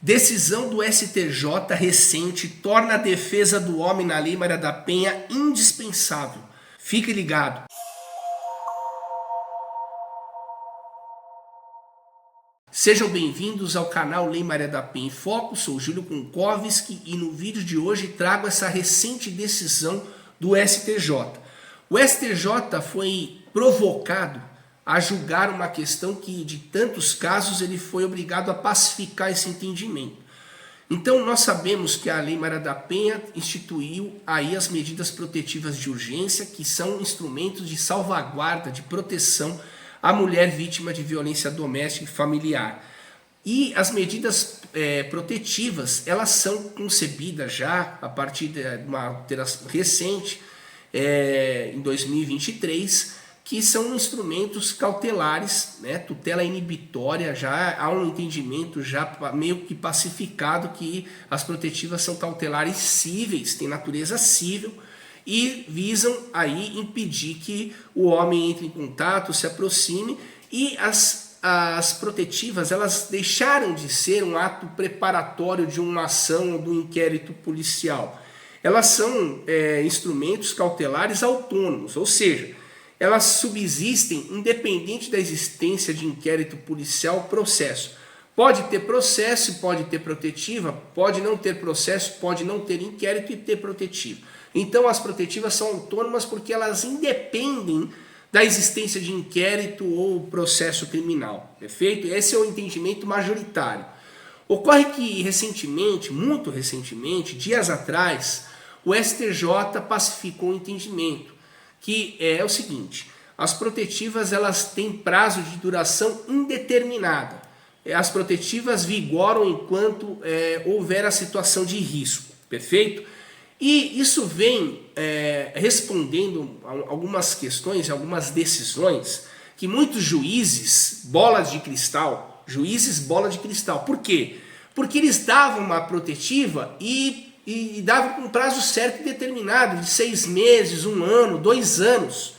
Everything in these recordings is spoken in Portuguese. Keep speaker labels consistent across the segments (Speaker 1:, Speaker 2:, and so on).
Speaker 1: Decisão do STJ recente torna a defesa do homem na Lei Maria da Penha indispensável. Fique ligado. Sejam bem-vindos ao canal Lei Maria da Penha em Foco. Sou Júlio Kunkowski e no vídeo de hoje trago essa recente decisão do STJ. O STJ foi provocado a julgar uma questão que, de tantos casos, ele foi obrigado a pacificar esse entendimento. Então, nós sabemos que a Lei Maria da Penha instituiu aí as medidas protetivas de urgência, que são instrumentos de salvaguarda, de proteção à mulher vítima de violência doméstica e familiar. E as medidas protetivas, elas são concebidas já a partir de uma alteração recente, em 2023, que são instrumentos cautelares, né? Tutela inibitória, já há um entendimento já meio que pacificado que as protetivas são cautelares cíveis, têm natureza cível e visam aí impedir que o homem entre em contato, se aproxime, e as protetivas, elas deixaram de ser um ato preparatório de uma ação ou de um inquérito policial. Elas são instrumentos cautelares autônomos, ou seja, elas subsistem independente da existência de inquérito policial ou processo. Pode ter processo, pode ter protetiva, pode não ter processo, pode não ter inquérito e ter protetiva. Então as protetivas são autônomas porque elas independem da existência de inquérito ou processo criminal. Perfeito? Esse é o entendimento majoritário. Ocorre que recentemente, muito recentemente, dias atrás, o STJ pacificou o entendimento, que é o seguinte: as protetivas elas têm prazo de duração indeterminada. As protetivas vigoram enquanto houver a situação de risco, perfeito? E isso vem respondendo a algumas questões, algumas decisões que muitos juízes bola de cristal, por quê? Porque eles davam uma protetiva e dava com um prazo certo e determinado, de 6 meses, 1 ano, 2 anos.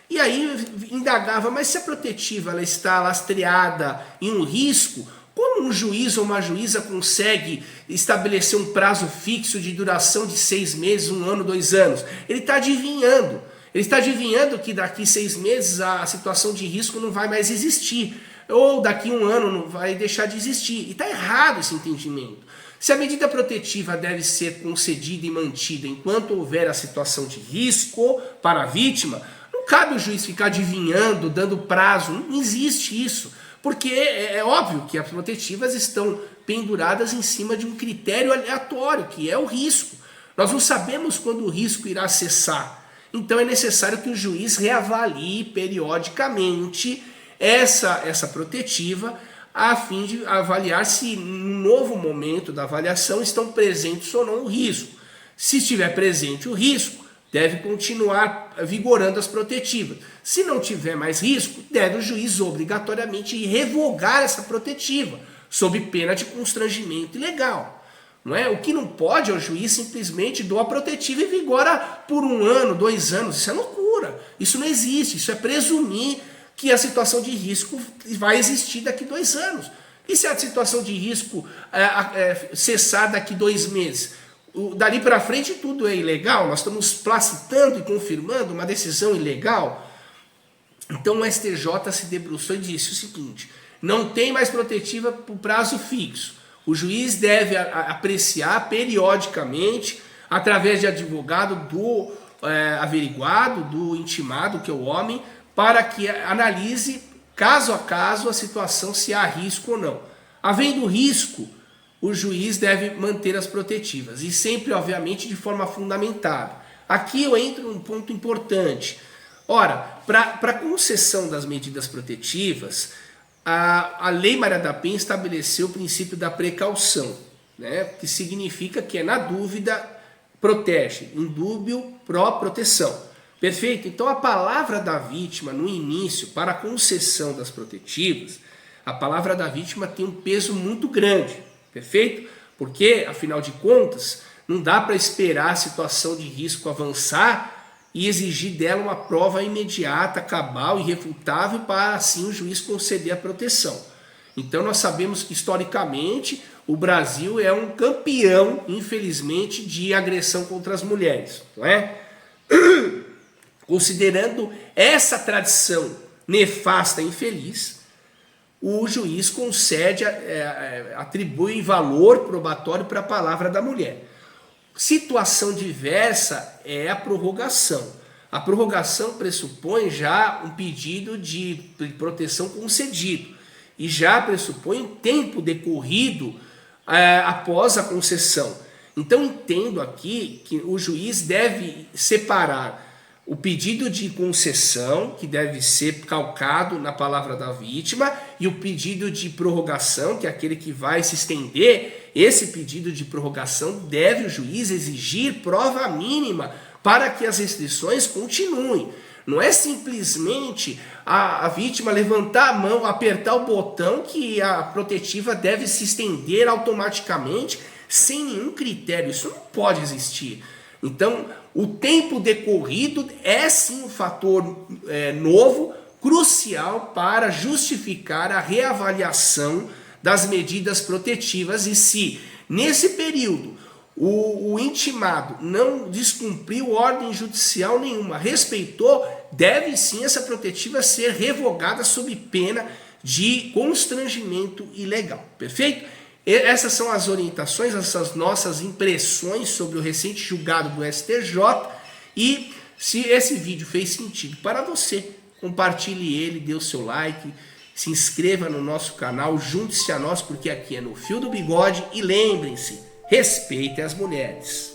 Speaker 1: E aí indagava, mas se a protetiva ela está lastreada em um risco, como um juiz ou uma juíza consegue estabelecer um prazo fixo de duração de 6 meses, 1 ano, 2 anos? Ele está adivinhando. Ele está adivinhando que daqui 6 meses a situação de risco não vai mais existir. Ou daqui 1 ano não vai deixar de existir. E está errado esse entendimento. Se a medida protetiva deve ser concedida e mantida enquanto houver a situação de risco para a vítima, não cabe o juiz ficar adivinhando, dando prazo, não existe isso. Porque é óbvio que as protetivas estão penduradas em cima de um critério aleatório, que é o risco. Nós não sabemos quando o risco irá cessar. Então é necessário que o juiz reavalie periodicamente essa protetiva, a fim de avaliar se no novo momento da avaliação estão presentes ou não o risco. Se estiver presente o risco, deve continuar vigorando as protetivas. Se não tiver mais risco, deve o juiz obrigatoriamente revogar essa protetiva, sob pena de constrangimento ilegal. Não é? O que não pode é o juiz simplesmente doa a protetiva e vigora por 1 ano, 2 anos. Isso é loucura. Isso não existe. Isso é presumir que a situação de risco vai existir daqui 2 anos. E se a situação de risco cessar daqui 2 meses? Dali para frente tudo é ilegal? Nós estamos placitando e confirmando uma decisão ilegal? Então o STJ se debruçou e disse o seguinte: não tem mais protetiva por prazo fixo. O juiz deve apreciar periodicamente, através de advogado do averiguado, do intimado, que é o homem, para que analise caso a caso a situação, se há risco ou não. Havendo risco, o juiz deve manter as protetivas e sempre, obviamente, de forma fundamentada. Aqui eu entro num ponto importante. Ora, para concessão das medidas protetivas, a Lei Maria da Penha estabeleceu o princípio da precaução, né? Que significa que na dúvida protege, in dúbio pro proteção. Perfeito? Então a palavra da vítima no início para a concessão das protetivas, a palavra da vítima tem um peso muito grande. Perfeito? Porque, afinal de contas, não dá para esperar a situação de risco avançar e exigir dela uma prova imediata, cabal, irrefutável, para assim o juiz conceder a proteção. Então nós sabemos que historicamente o Brasil é um campeão, infelizmente, de agressão contra as mulheres, não é? Considerando essa tradição nefasta e infeliz, o juiz concede, atribui valor probatório para a palavra da mulher. Situação diversa é a prorrogação. A prorrogação pressupõe já um pedido de proteção concedido e já pressupõe um tempo decorrido após a concessão. Então entendo aqui que o juiz deve separar o pedido de concessão, que deve ser calcado na palavra da vítima, e o pedido de prorrogação, que é aquele que vai se estender. Esse pedido de prorrogação deve o juiz exigir prova mínima para que as restrições continuem. Não é simplesmente a vítima levantar a mão, apertar o botão que a protetiva deve se estender automaticamente sem nenhum critério. Isso não pode existir. Então, o tempo decorrido é sim um fator novo, crucial para justificar a reavaliação das medidas protetivas. E se nesse período o intimado não descumpriu ordem judicial nenhuma, respeitou, deve sim essa protetiva ser revogada sob pena de constrangimento ilegal. Perfeito? Essas são as orientações, essas nossas impressões sobre o recente julgado do STJ. E se esse vídeo fez sentido para você, compartilhe ele, dê o seu like, se inscreva no nosso canal, junte-se a nós, porque aqui é no Fio do Bigode. E lembrem-se, respeitem as mulheres.